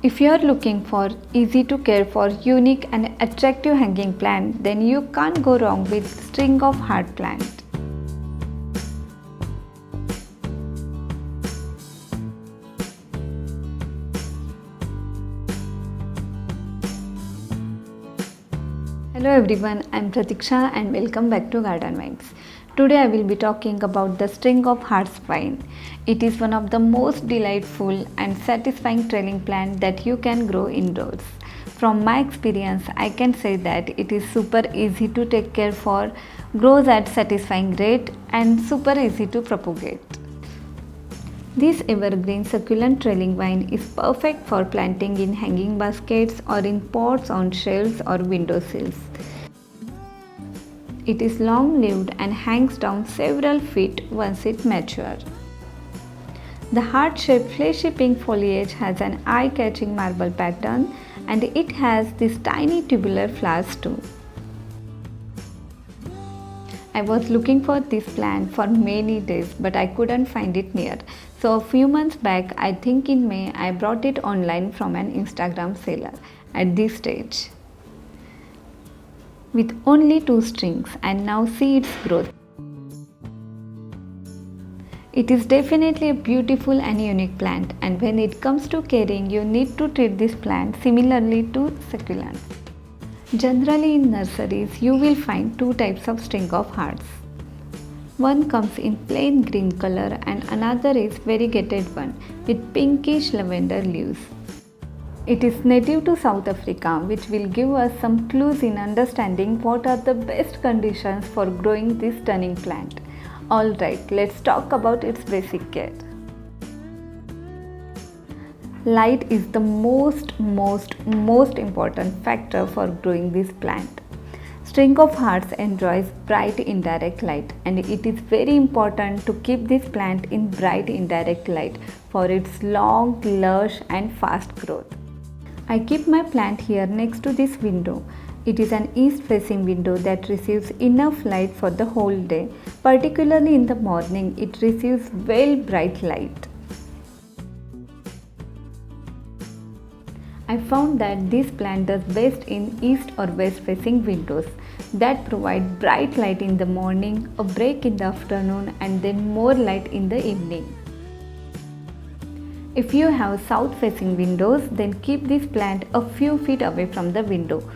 If you are looking for easy to care for, unique and attractive hanging plant, then you can't go wrong with string of heart plant. Hello everyone, I am Pratiksha and welcome back to Garden Vibes. Today I will be talking about the string of hearts vine. It is one of the most delightful and satisfying trailing plant that you can grow indoors. From my experience, I can say that it is super easy to take care for, grows at satisfying rate and super easy to propagate. This evergreen succulent trailing vine is perfect for planting in hanging baskets or in pots on shelves or windowsills. It is long-lived and hangs down several feet once it matures. The heart-shaped fleshy pink foliage has an eye-catching marble pattern and it has these tiny tubular flowers too. I was looking for this plant for many days but I couldn't find it near. So a few months back, I think in May, I brought it online from an Instagram seller at this stage with only 2 strings, and now see its growth. It is definitely a beautiful and unique plant, and when it comes to caring, you need to treat this plant similarly to succulents. Generally in nurseries, you will find 2 types of string of hearts. One comes in plain green color and another is variegated one with pinkish lavender leaves. It is native to South Africa, which will give us some clues in understanding what are the best conditions for growing this stunning plant. Alright, let's talk about its basic care. Light is the most important factor for growing this plant. String of hearts enjoys bright indirect light, and it is very important to keep this plant in bright indirect light for its long, lush and fast growth. I keep my plant here next to this window. It is an east facing window that receives enough light for the whole day. Particularly in the morning, it receives well bright light. I found that this plant does best in east or west facing windows that provide bright light in the morning, a break in the afternoon and then more light in the evening. If you have south facing windows, then keep this plant a few feet away from the window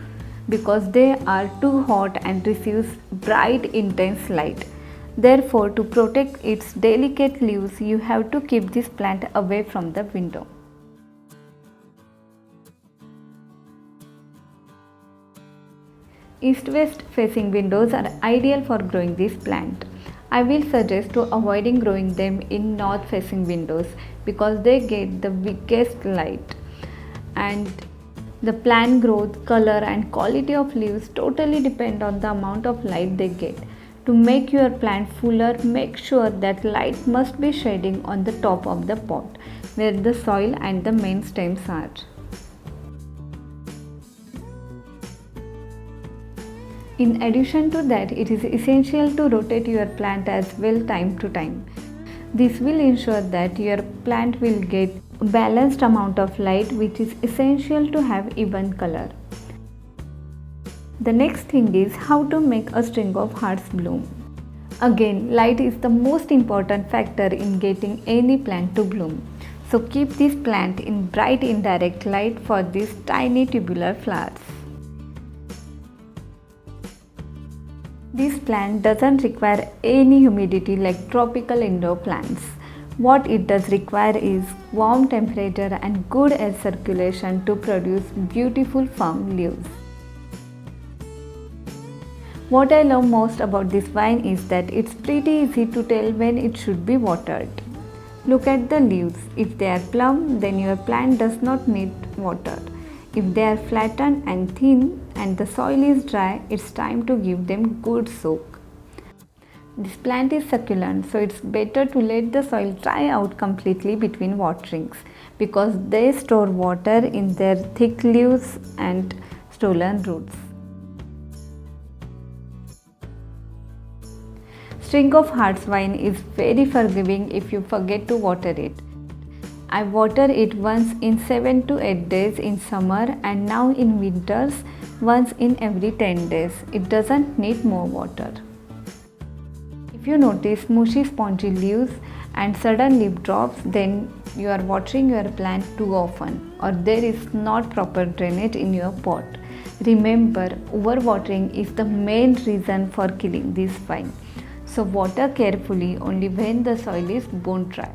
because they are too hot and receives bright intense light. Therefore, to protect its delicate leaves, you have to keep this plant away from the window. East-west facing windows are ideal for growing this plant. I will suggest to avoiding growing them in north facing windows because they get the weakest light, and the plant growth, color and quality of leaves totally depend on the amount of light they get. To make your plant fuller, make sure that light must be shedding on the top of the pot where the soil and the main stems are. In addition to that, it is essential to rotate your plant as well time to time. This will ensure that your plant will get a balanced amount of light, which is essential to have even color. The next thing is how to make a string of hearts bloom. Again, light is the most important factor in getting any plant to bloom. So keep this plant in bright indirect light for these tiny tubular flowers. This plant doesn't require any humidity like tropical indoor plants. What it does require is warm temperature and good air circulation to produce beautiful firm leaves. What I love most about this vine is that it's pretty easy to tell when it should be watered. Look at the leaves. If they are plump, then your plant does not need water. If they are flattened and thin and the soil is dry, it's time to give them good soak. This plant is succulent, so it's better to let the soil dry out completely between waterings because they store water in their thick leaves and stolon roots. String of hearts vine is very forgiving if you forget to water it. I water it once in 7 to 8 days in summer, and now in winters once in every 10 days. It doesn't need more water. If you notice mushy spongy leaves and sudden leaf drops, then you are watering your plant too often, or there is not proper drainage in your pot. Remember, overwatering is the main reason for killing this vine. So water carefully only when the soil is bone dry.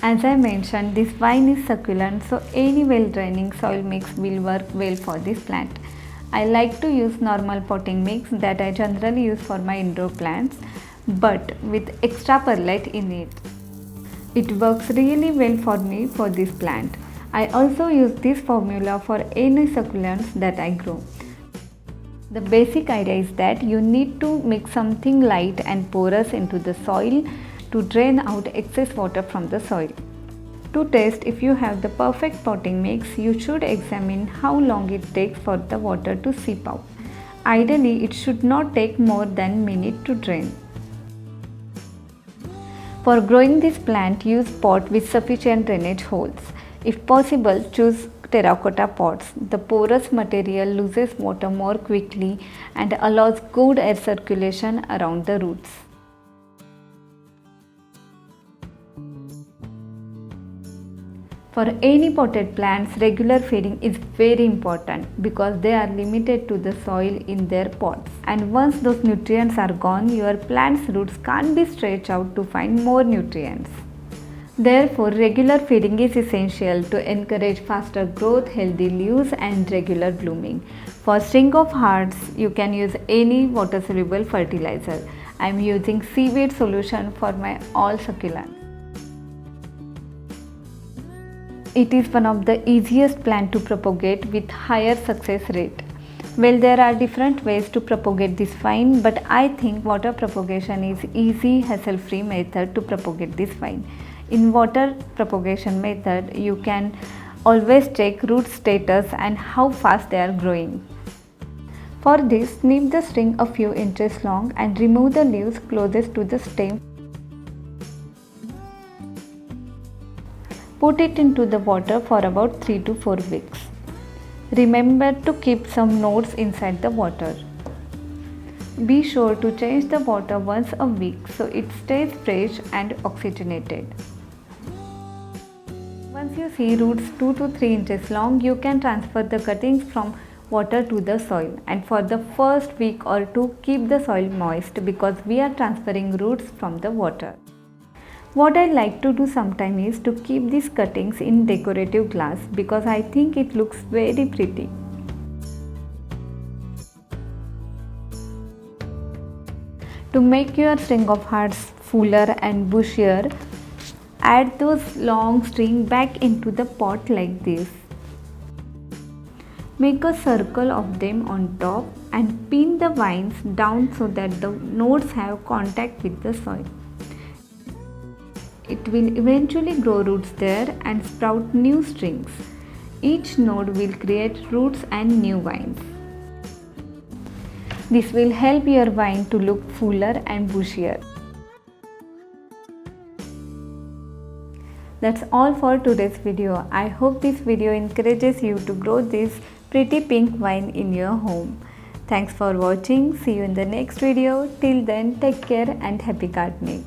As I mentioned, this vine is succulent, so any well draining soil mix will work well for this plant. I like to use normal potting mix that I generally use for my indoor plants, but with extra perlite in it. It works really well for me for this plant. I also use this formula for any succulents that I grow. The basic idea is that you need to mix something light and porous into the soil to drain out excess water from the soil. To test if you have the perfect potting mix, you should examine how long it takes for the water to seep out. Ideally, it should not take more than a minute to drain. For growing this plant, use pot with sufficient drainage holes. If possible, choose terracotta pots. The porous material loses water more quickly and allows good air circulation around the roots. For any potted plants, regular feeding is very important because they are limited to the soil in their pots. And once those nutrients are gone, your plant's roots can't be stretched out to find more nutrients. Therefore, regular feeding is essential to encourage faster growth, healthy leaves, and regular blooming. For string of hearts, you can use any water-soluble fertilizer. I am using seaweed solution for my all succulents. It is one of the easiest plants to propagate with higher success rate. Well, there are different ways to propagate this vine, but I think water propagation is easy, hassle-free method to propagate this vine. In water propagation method, you can always check root status and how fast they are growing. For this, snip the string a few inches long and remove the leaves closest to the stem. Put it into the water for about 3 to 4 weeks. Remember to keep some nodes inside the water. Be sure to change the water once a week so it stays fresh and oxygenated. Once you see roots 2 to 3 inches long, you can transfer the cuttings from water to the soil, and for the first week or two, keep the soil moist because we are transferring roots from the water. What I like to do sometimes is to keep these cuttings in decorative glass because I think it looks very pretty. To make your string of hearts fuller and bushier, add those long strings back into the pot like this. Make a circle of them on top and pin the vines down so that the nodes have contact with the soil. It will eventually grow roots there and sprout new strings. Each node will create roots and new vines. This will help your vine to look fuller and bushier. That's all for today's video. I hope this video encourages you to grow this pretty pink vine in your home. Thanks for watching. See you in the next video. Till then, take care and happy gardening.